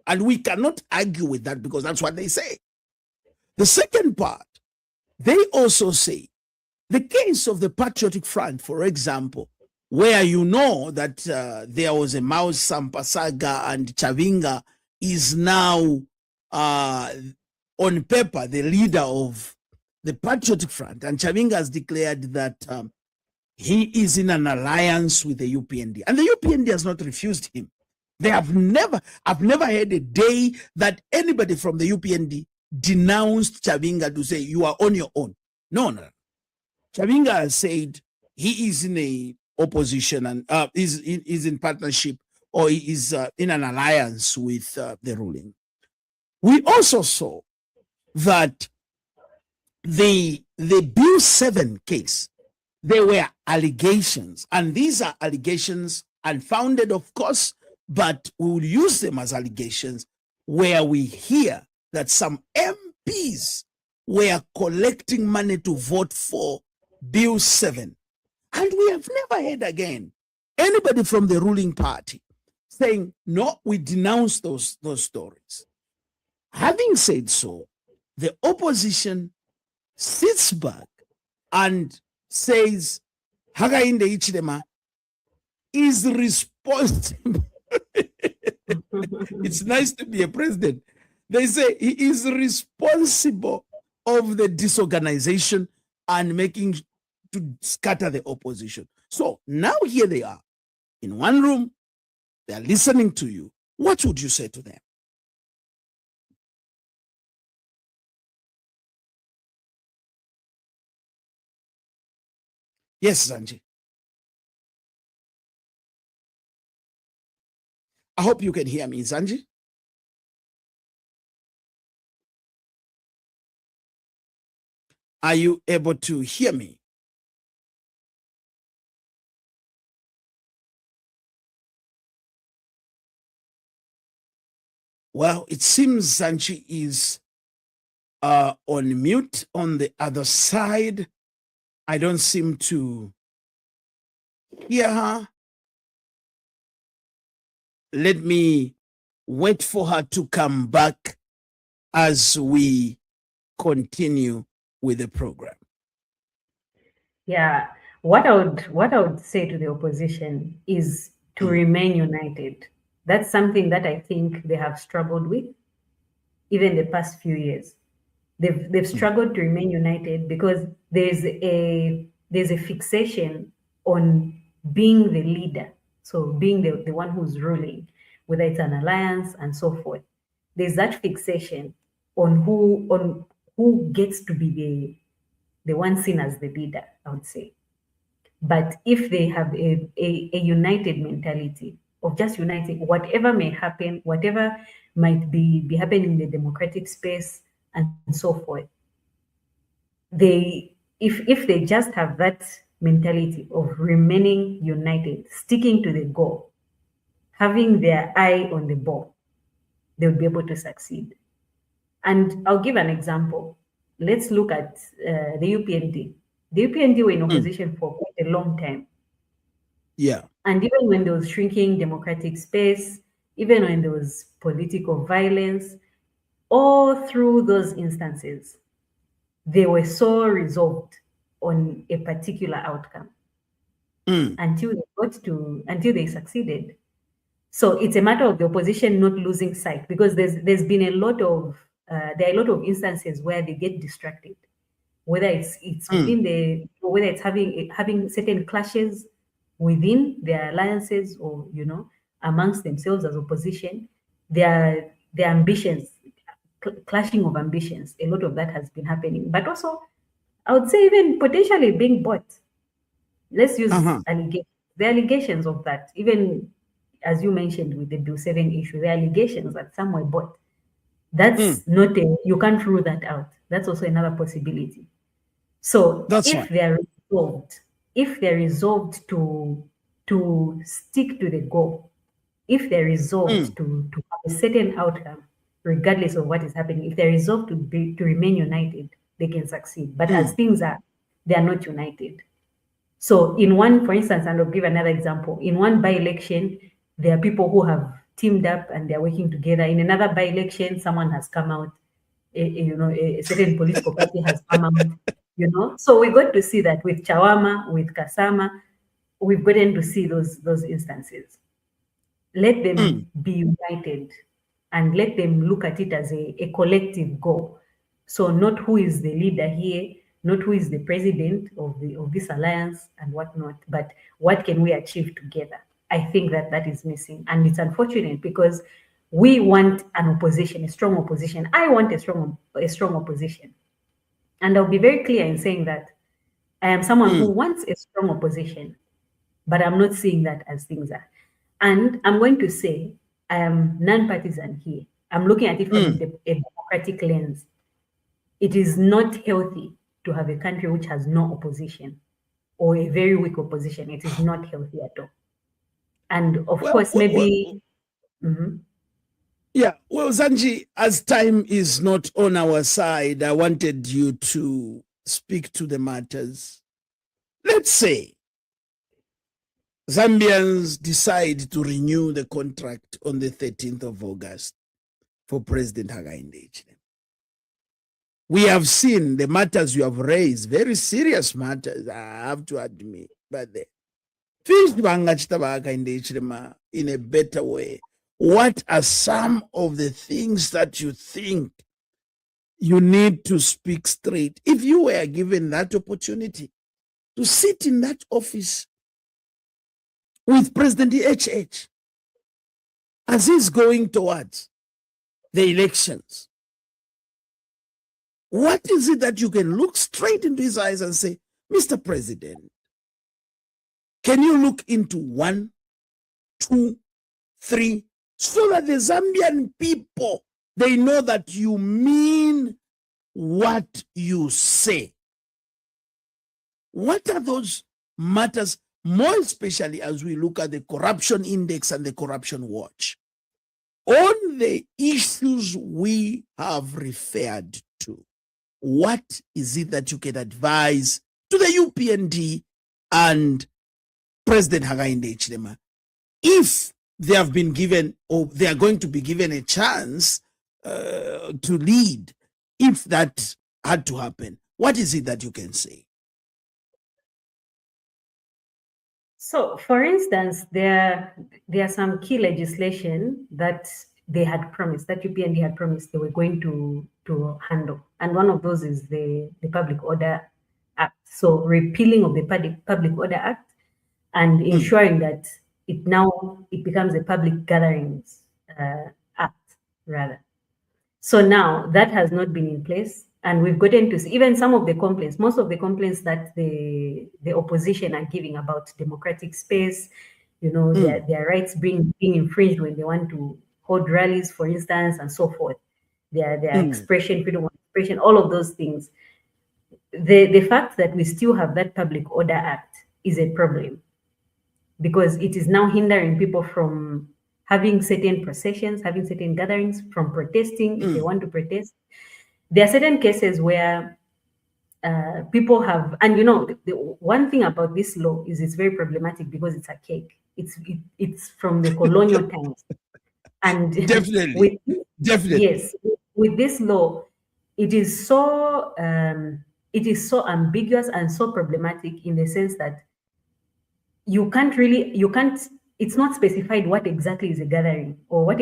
And we cannot argue with that because that's what they say. The second part, they also say the case of the Patriotic Front, for example, where you know that there was a Maus Sampasaga and Chavinga is now on paper the leader of the Patriotic Front, and Chavinga has declared that he is in an alliance with the UPND, and the UPND has not refused him. I've never heard a day that anybody from the UPND denounced Chavinga to say you are on your own. No. Chavinga has said he is in a opposition and is in partnership, or he is in an alliance with the ruling. We also saw that the Bill 7 case, there were allegations, and these are allegations unfounded, of course, but we will use them as allegations, where we hear that some MPs were collecting money to vote for Bill 7. And we have never heard again anybody from the ruling party saying, no, we denounce those stories. Having said so, the opposition sits back and says Hakainde Hichilema is responsible. It's nice to be a president. They say he is responsible of the disorganization and making to scatter the opposition. So now here they are in one room. They are listening to you. What would you say to them? Yes, Zanji. I hope you can hear me, Zanji. Are you able to hear me? Well, it seems Zanji is on mute on the other side. I don't seem to hear her. Let me wait for her to come back as we continue with the program. Yeah, what I would say to the opposition is to remain united. That's something that I think they have struggled with even the past few years. They've struggled to remain united because there's a fixation on being the leader, so being the one who's ruling, whether it's an alliance and so forth. There's that fixation on who gets to be the one seen as the leader, I would say. But if they have a united mentality of just uniting, whatever may happen, whatever might be happening in the democratic space and so forth, if they just have that mentality of remaining united, sticking to the goal, having their eye on the ball, they'll be able to succeed. And I'll give an example. Let's look at the UPND. The UPND were in opposition for quite a long time. Yeah. And even when there was shrinking democratic space, even when there was political violence, all through those instances, they were so resolved on a particular outcome until they succeeded. So it's a matter of the opposition not losing sight, because there's been a lot of there are a lot of instances where they get distracted, whether it's within whether it's having certain clashes within their alliances, or amongst themselves as opposition, their ambitions, clashing of ambitions. A lot of that has been happening, but also I would say even potentially being bought. Let's use allegations. The allegations of that, even as you mentioned with the Bill 7 issue, the allegations that some were bought. That's not you can't rule that out. That's also another possibility. So if they're resolved to stick to the goal, if they're resolved to have a certain outcome, regardless of what is happening, if they're resolved to remain united, they can succeed. But as things are, they are not united. So for instance, and I'll give another example. In one by-election, there are people who have teamed up and they're working together. In another by-election, someone has come out, a certain political party has come out, So we got to see that with Chawama, with Kasama, we've gotten to see those instances. Let them be united and let them look at it as a collective goal. So not who is the leader here, not who is the president of this alliance and whatnot, but what can we achieve together? I think that is missing, and it's unfortunate because we want an opposition, a strong opposition. I want a strong opposition, and I'll be very clear in saying that I am someone who wants a strong opposition, but I'm not seeing that as things are. And I'm going to say I am non-partisan here. I'm looking at it from a democratic lens. It is not healthy to have a country which has no opposition or a very weak opposition. It is not healthy at all. And of course, maybe... Yeah, well, Zanji, as time is not on our side, I wanted you to speak to the matters. Let's say Zambians decide to renew the contract on the 13th of August for President Hakainde. We have seen the matters you have raised, very serious matters, I have to admit, but the in a better way. What are some of the things that you think you need to speak straight? If you were given that opportunity to sit in that office with President HH as he's going towards the elections, what is it that you can look straight into his eyes and say, Mr. President, can you look into 1, 2, 3, so that the Zambian people, they know that you mean what you say. What are those matters, more especially as we look at the corruption index and the corruption watch? On the issues we have referred to, what is it that you can advise to the UPND and President Hakainde Hichilema if they have been given, or they are going to be given, a chance to lead, if that had to happen? What is it that you can say? So, for instance, there are some key legislation that they had promised, that UPND had promised they were going to handle, and one of those is the Public Order Act. So, repealing of the Public Order Act and ensuring that it becomes a Public Gatherings Act rather. So now that has not been in place, and we've gotten to see even some of the complaints, most of the complaints that the opposition are giving about democratic space, their rights being infringed when they want to hold rallies, for instance, and so forth, their expression, freedom of expression, all of those things. The fact that we still have that Public Order Act is a problem, because it is now hindering people from having certain processions, having certain gatherings, from protesting if they want to protest. There are certain cases where people have, and the one thing about this law is it's very problematic because it's archaic. It's from the colonial times, and definitely. Yes, with this law, it is so ambiguous and so problematic in the sense that you can't. It's not specified what exactly is a gathering or what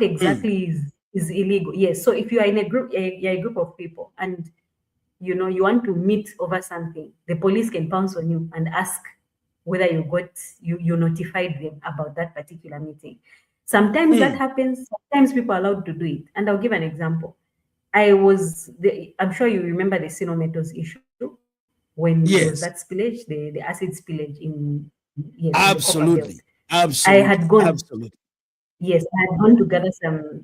exactly is illegal. Yes. So if you are in a group, you're a group of people, and you want to meet over something, the police can pounce on you and ask whether you notified them about that particular meeting. Sometimes that happens. Sometimes people are allowed to do it. And I'll give an example. I'm sure you remember the Sinometos issue when there was that spillage, the acid spillage in absolutely. I had gone. Absolutely. Yes, I had gone to gather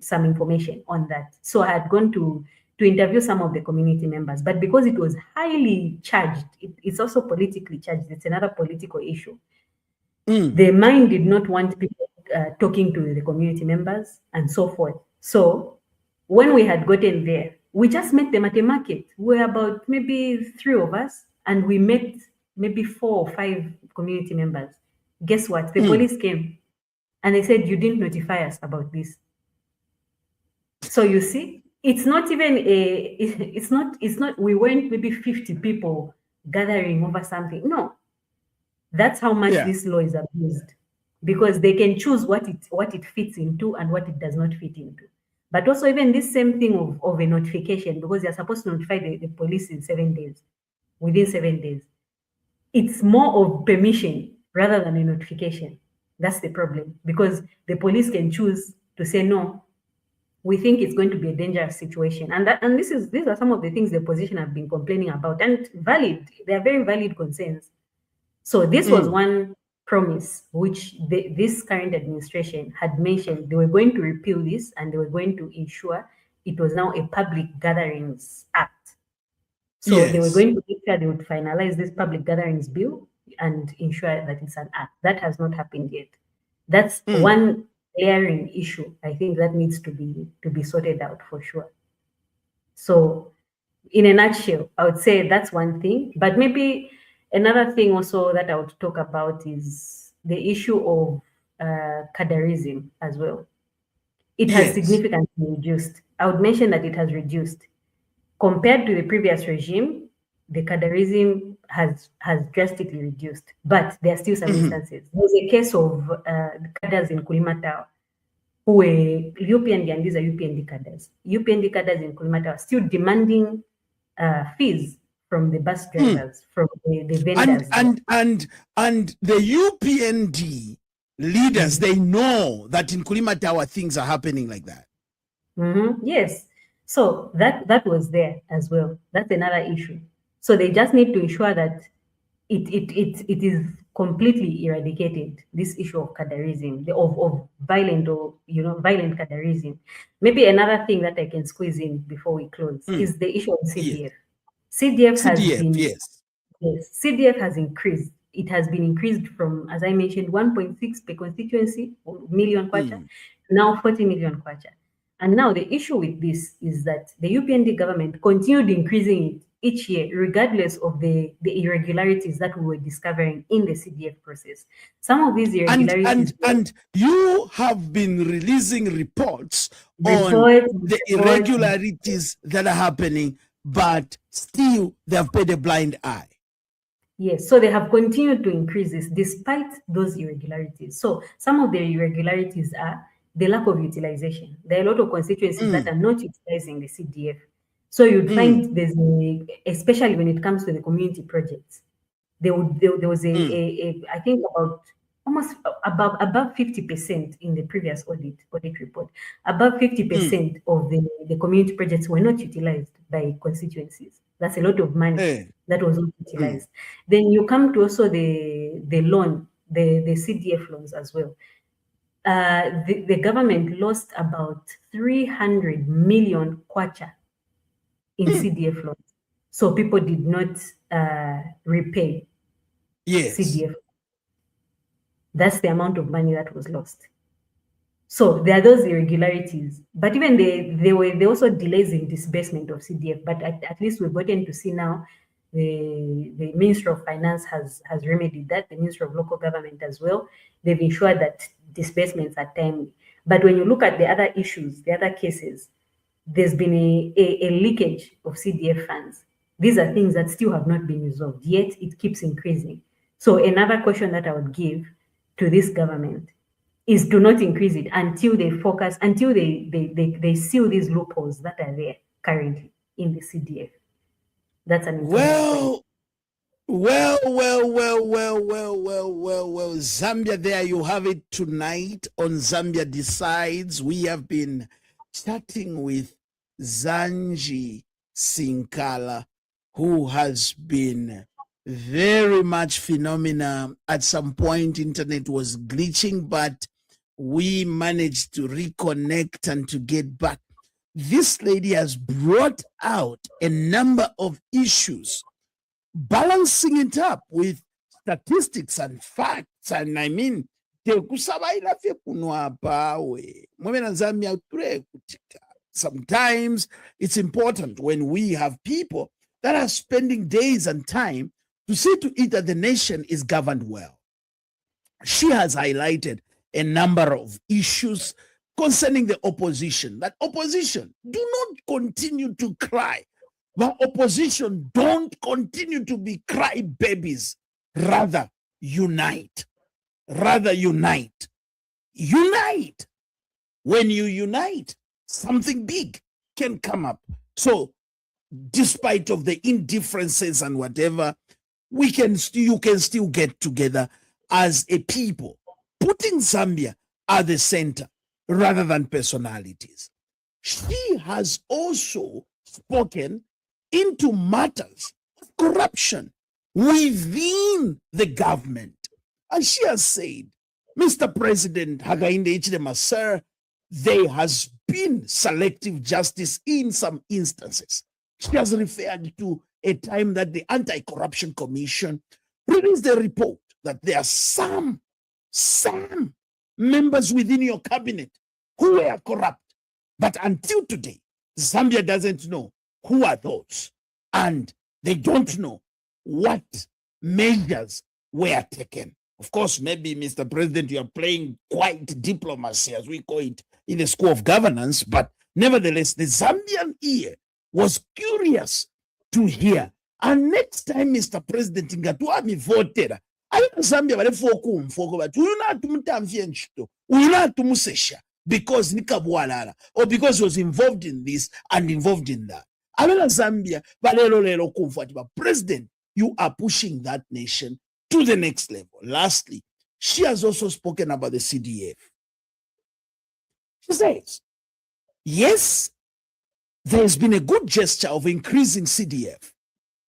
some information on that. So I had gone to interview some of the community members, but because it was highly charged, it's also politically charged. It's another political issue. The mine did not want people talking to the community members and so forth. So when we had gotten there, we just met them at a market. We were about maybe 3 of us, and we met maybe 4 or 5 community members. Guess what? The police came and they said, you didn't notify us about this. So you see, it's not even we weren't maybe 50 people gathering over something. No, that's how much this law is abused, because they can choose what it fits into and what it does not fit into. But also even this same thing of a notification, because you're supposed to notify the police in 7 days, within 7 days. It's more of permission rather than a notification. That's the problem, because the police can choose to say, no, we think it's going to be a dangerous situation. And these are some of the things the opposition have been complaining about, and valid. They are very valid concerns. So this was one promise which this current administration had mentioned. They were going to repeal this, and they were going to ensure it was now a Public Gatherings Act. So they were going to make sure they would finalize this Public Gatherings Bill and ensure that it's an act. That has not happened yet. That's one glaring issue. I think that needs to be sorted out for sure. So in a nutshell, I would say that's one thing. But maybe another thing also that I would talk about is the issue of cadreism as well. It has significantly reduced. I would mention that it has reduced. Compared to the previous regime, the cadreism has drastically reduced, but there are still some instances. There was a case of cadres in Kulimata who were UPND, and these are UPND cadres. UPND cadres in Kulimata are still demanding fees from the bus drivers, from the vendors. And the UPND leaders, they know that in Kulimatawa things are happening like that. Yes. So that was there as well. That's another issue. So they just need to ensure that it is completely eradicated, this issue of cadarism, of violent or violent cadarism. Maybe another thing that I can squeeze in before we close Mm. is the issue of Yes. CDF. CDF has CDF, been yes. Yes, CDF has increased. It has been increased from, as I mentioned, 1.6 per constituency, or million kwacha, Mm. now 40 million kwacha. And now the issue with this is that the UPND government continued increasing it each year, regardless of the irregularities that we were discovering in the CDF process. Some of these irregularities And you have been releasing reports on reports, the reports. irregularities that are happening, but still they have paid a blind eye. Yes, so they have continued to increase this despite those irregularities. So some of the irregularities are the lack of utilization. There are a lot of constituencies that are not utilizing the CDF. So you'd find especially when it comes to the community projects, there was I think about almost above 50% in the previous audit report. Above 50% of the community projects were not utilized by constituencies. That's a lot of money Eh. that was not utilized. Then you come to also the loan, the CDF loans as well. The government lost about 300 million kwacha in CDF loans. So people did not repay Yes. CDF. That's the amount of money that was lost. So there are those irregularities, but even there were also delays in disbursement of CDF. But at least we've gotten to see now the Ministry of Finance has remedied that. The Ministry of Local Government as well. They've ensured that disbursements are timely. But when you look at the other issues, the other cases, there's been a leakage of CDF funds. These are things that still have not been resolved, yet it keeps increasing. So another question that I would give to this government is to not increase it until they focus, until they seal these loopholes that are there currently in the CDF. That's an important point. Well, Zambia, there you have it tonight on Zambia Decides. We have been chatting with Zanji Sinkala, who has been very much phenomenal. At some point, internet was glitching, but we managed to reconnect and to get back. This lady has brought out a number of issues, balancing it up with statistics and facts. And I mean, sometimes it's important when we have people that are spending days and time to see to it that the nation is governed well. She has highlighted a number of issues concerning the opposition. That opposition, do not continue to cry. The opposition, don't continue to be cry babies. Rather, unite. Rather, unite. Unite. When you unite, something big can come up. So, despite of the indifferences and whatever, you can still get together as a people, putting Zambia at the center rather than personalities. She has also spoken into matters of corruption within the government. And she has said, Mr. President Hakainde Hichilema, sir, there has been selective justice in some instances. She has referred to a time that the Anti-Corruption Commission released a report that there are some members within your cabinet who were corrupt. But until today, Zambia doesn't know who are those. And they don't know what measures were taken. Of course, maybe, Mr. President, you are playing quite diplomacy, as we call it in the school of governance. But nevertheless, the Zambian ear was curious to hear. And next time, Mr. President, ngatuami votera. Ayo Zambia balefuoku mfoko but uyuna tumutamfie nchito. Uyuna tumusesha because nikabwalala or because he was involved in this and involved in that. Abela Zambia balelo lelo kumfati. President, you are pushing that nation to the next level. Lastly, she has also spoken about the CDF. She says, yes, there's been a good gesture of increasing CDF,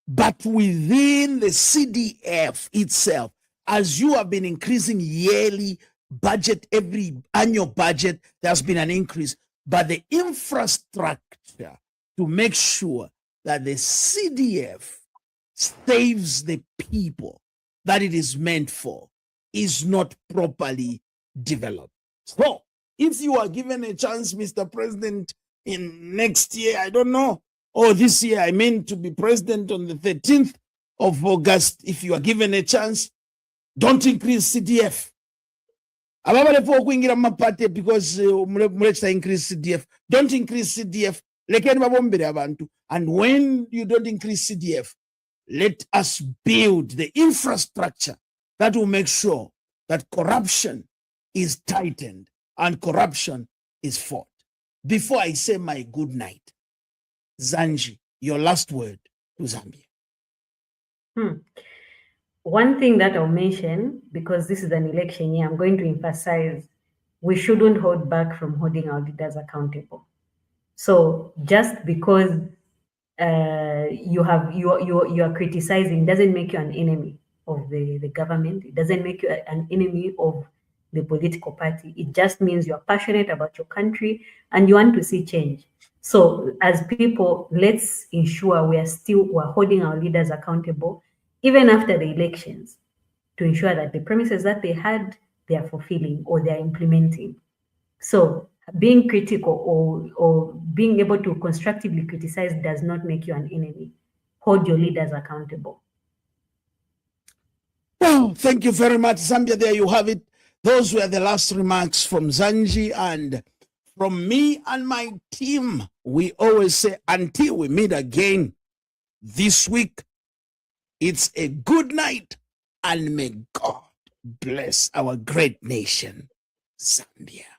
But within the CDF itself, as you have been increasing yearly budget, every annual budget, there's been an increase. But the infrastructure to make sure that the CDF saves the people that it is meant for is not properly developed. So, if you are given a chance, Mr. President, in next year, I don't know, or this year, I mean, to be president on the 13th of August, if you are given a chance, don't increase CDF. Because increase CDF. Don't increase CDF. And when you don't increase CDF, let us build the infrastructure that will make sure that corruption is tightened and corruption is fought. Before I say my good night, Zanji, your last word to Zambia. One thing that I'll mention, because this is an election year, I'm going to emphasize we shouldn't hold back from holding our leaders accountable. So just because you are criticizing doesn't make you an enemy of the government. It doesn't make you an enemy of the political party. It just means you're passionate about your country and you want to see change. So as people, let's ensure we're holding our leaders accountable, even after the elections, to ensure that the promises that they had, they are fulfilling or they are implementing. So being critical or being able to constructively criticize does not make you an enemy. Hold your leaders accountable. Well, thank you very much, Zambia. There you have it. Those were the last remarks from Zanji, and from me and my team. We always say, until we meet again this week, it's a good night, and may God bless our great nation, Zambia.